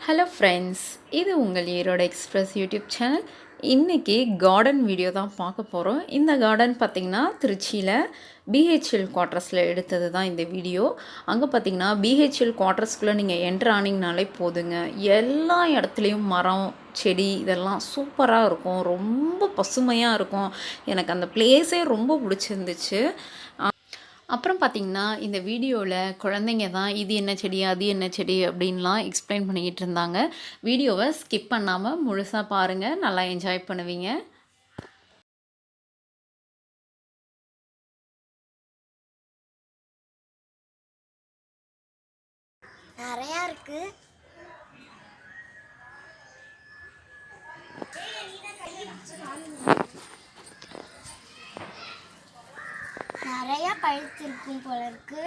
Hello friends, இது உங்கள் Erode express YouTube channel. இன்றைக்கி கார்டன் வீடியோ தான் பார்க்க போகிறோம். இந்த கார்டன் பார்த்திங்கன்னா திருச்சியில் பிஹெச்எல் குவார்ட்டர்ஸில் எடுத்தது தான் இந்த வீடியோ. அங்கே பார்த்திங்கன்னா பிஹெச்எல் குவார்ட்டர்ஸ்குள்ளே நீங்கள் என்ட்ரு ஆனீங்கனாலே போதுங்க, எல்லா இடத்துலையும் மரம் செடி இதெல்லாம் சூப்பராக இருக்கும், ரொம்ப பசுமையாக இருக்கும். எனக்கு அந்த பிளேஸே ரொம்ப பிடிச்சிருந்துச்சு. அப்புறம் பார்த்திங்கன்னா இந்த வீடியோவில் குழந்தைங்க தான் இது என்ன செடி அது என்ன செடி அப்படின்லாம் எக்ஸ்பிளைன் பண்ணிக்கிட்டு இருந்தாங்க. வீடியோவை ஸ்கிப் பண்ணாமல் முழுசாக பாருங்கள், நல்லா என்ஜாய் பண்ணுவீங்க. நிறையா இருக்குது. நிறையா பழுத்திருக்கும் போல இருக்கு.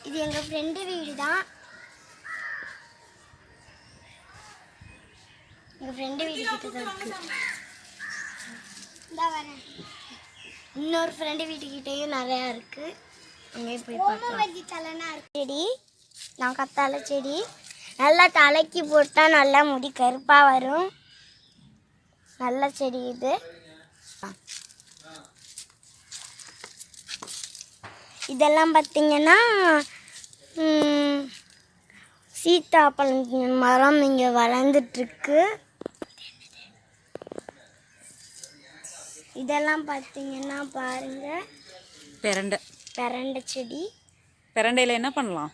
இது எங்கள் ஃப்ரெண்டு வீடு தான். எங்கள் ஃப்ரெண்டு வீடு கிட்ட தான் இருக்கு. இன்னொரு ஃப்ரெண்டு வீட்டுக்கிட்டேயும் நிறையா இருக்கு. அங்கே போய் பார்க்கலாம். செடி நான் கத்தாழை செடி நல்லா தலைக்கு போட்டால் நல்லா முடி கருப்பாக வரும். நல்ல செடி இது. இதெல்லாம் பார்த்திங்கன்னா சீத்தாப்பழம் மரம் இங்கே வளர்ந்துட்டுருக்கு. இதெல்லாம் பார்த்திங்கன்னா பாருங்கள், பெரண்டை செடி. பெரண்டையில் என்ன பண்ணலாம்?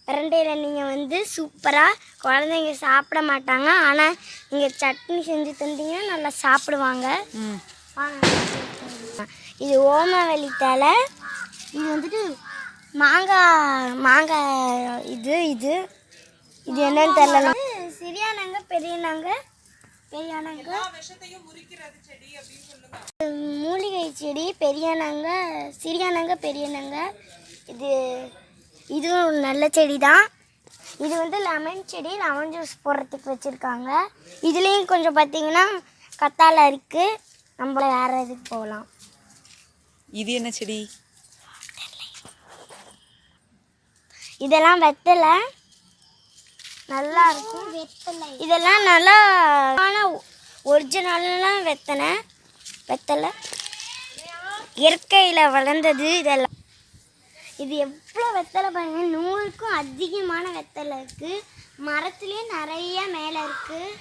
பெரண்டையில் நீங்கள் சூப்பராக குழந்தைங்க சாப்பிட மாட்டாங்க, ஆனால் நீங்கள் சட்னி செஞ்சு தந்தீங்கன்னா நல்லா சாப்பிடுவாங்க. இது ஓமவல்லி தழை. இது மாங்காய் இது இது இது என்னன்னு தெரியல. சிறியானங்க பெரியனாங்க மூலிகை செடி. பெரியனாங்க சிறியானங்க பெரியனாங்க. இதுவும் நல்ல செடி தான். இது லெமன் செடி, லெமன் ஜூஸ் போடுறதுக்கு வச்சுருக்காங்க. இதுலேயும் கொஞ்சம் பார்த்திங்கன்னா கத்தாழை இருக்குது. நம்மள வேறு இதுக்கு போகலாம். இது என்ன செடி? இதெல்லாம் வெத்தலை, நல்லா இருக்கும். இதெல்லாம் நல்லா ஒரிஜினல்லாம் வெத்தலை இயற்கையில் வளர்ந்தது. இதெல்லாம் இது எவ்வளோ வெத்தலை பாருங்க, 100க்கும் அதிகமான வெத்தலை இருக்குது. மரத்துலேயே நிறைய மேலே இருக்குது.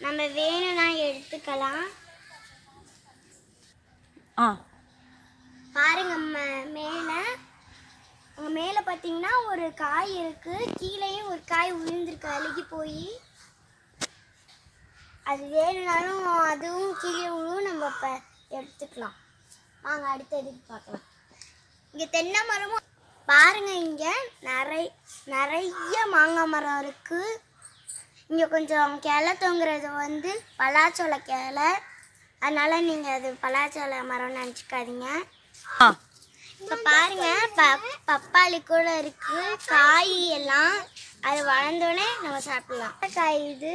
நம்ம வேணும்னா எடுத்துக்கலாம். பாருங்க மேலே பார்த்தீங்கன்னா ஒரு காய் இருக்குது. கீழேயும் ஒரு காய் விழுந்திருக்கு அழுகி போய். அது வேணும்னாலும் அதுவும் கீழே விழுவும், நம்ம இப்போ எடுத்துக்கலாம். வாங்க அடுத்த இதுக்கு பார்க்கலாம். இங்கே தென்னை மரமும் பாருங்கள், இங்கே நிறைய மாங்காய் மரம் இருக்குது. இங்கே கொஞ்சம் கிளை தொங்குறது பலாச்சோள கிளை, அதனால் நீங்கள் அது பலாச்சோள மரம்னு நினச்சிக்காதீங்க. இப்போ பாருங்கள், பப்பாளி கூட இருக்குது. காய் எல்லாம் அது வளர்ந்தோடனே நம்ம சாப்பிடலாம். காய் இது,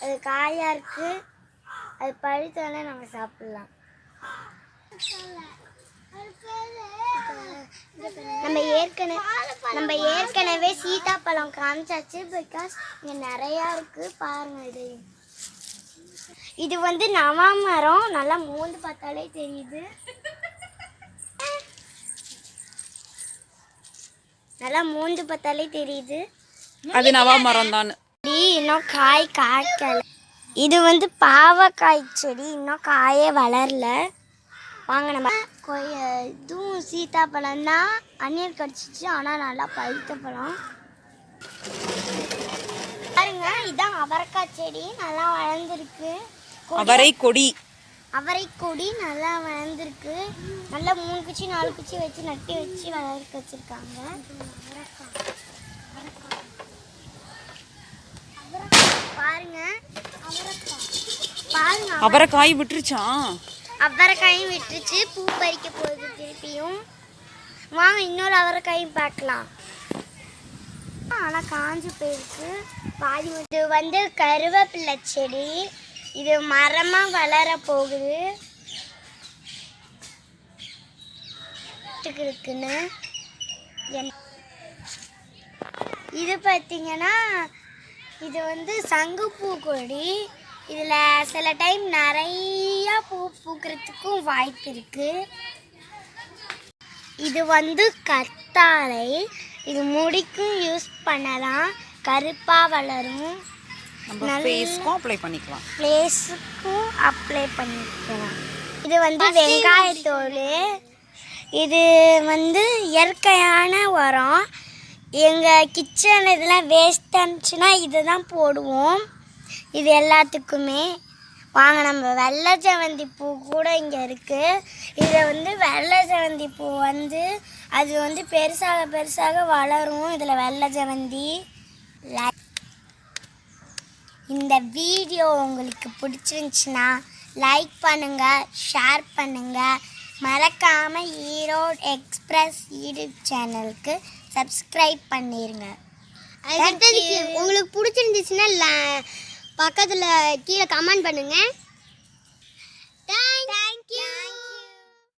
அது காயாக இருக்குது. அது பழுத்தோடனே நம்ம சாப்பிடலாம். நம்ம ஏற்கனவே சீத்தாப்பழம் காமிச்சாச்சு, பிகாஸ் இங்கே நிறையா இருக்குது. பாருங்கள், இது நவா மரம். நல்லா மோந்து பார்த்தாலே தெரியுது. நல்லா மூந்து பார்த்தாலே தெரியுது அது நவா மரம் தான். இன்னும் காய் காய்க்கல. இது பாவக்காய் செடி, இன்னும் காயே வளரல. வாங்க நம்ம இதுவும் சீத்தாப்பழம் தான். அந்நியர் கடிச்சிச்சு, ஆனால் நல்லா பழுத்த பழம். பாருங்க, இதுதான் அவரைக்காய் செடி, நல்லா வளர்ந்துருக்கு. அவரை கொடி நல்லா வளர்ந்துருக்கு. நல்லா 3 குச்சி 4 குச்சி வச்சு நட்டி வச்சு வளர்க்க வச்சுருக்காங்க. பாருங்க அவரைக்காய் விட்டுருச்சா? அவரைக்காயும் விட்டுருச்சு, பூ பறிக்க போகுது திருப்பியும். வாங்க இன்னொரு அவரைக்காயும் பார்க்கலாம். ஆனால் காஞ்சி போயிருக்கு பாதி. இது கருவேப்பிலை செடி. இது மரமாக வளர போகுது. இருக்குன்னு இது பார்த்தீங்கன்னா இது வந்து சங்குப்பூ கொடி. இதில் சில டைம் நிறையா பூ பூக்கிறதுக்கும் வாய்ப்பு இருக்குது. இது வந்து கத்தாழை. இது முடிக்கும் யூஸ் பண்ணலாம், கருப்பாக வளரும். நம்ம ஃபேஸ்க்கும் அப்ளை பண்ணிக்கலாம், ஃபேஸுக்கும் அப்ளை பண்ணிக்கலாம். இது வந்து வெங்காயத்தோல். இது வந்து இயற்கையான உரம். எங்கள் கிச்சன் இதெல்லாம் வேஸ்ட் இருந்துச்சுன்னா இதை தான் போடுவோம். இது எல்லாத்துக்குமே. வாங்க, நம்ம வெள்ளை செவந்தி பூ கூட இங்கே இருக்குது. இதில் வந்து வெள்ளை செவந்தி பூ வந்து அது வந்து பெருசாக பெருசாக வளரும். இதில் வெள்ளை செவந்தி. இந்த வீடியோ உங்களுக்கு பிடிச்சிருந்துச்சுன்னா லைக் பண்ணுங்கள், ஷேர் பண்ணுங்கள். மறக்காமல் ஈரோடு எக்ஸ்பிரஸ் யூடியூப் சேனலுக்கு சப்ஸ்கிரைப் பண்ணிடுங்க. உங்களுக்கு பிடிச்சிருந்துச்சுன்னா பக்கத்தில் கீழே கமெண்ட் பண்ணுங்கள்.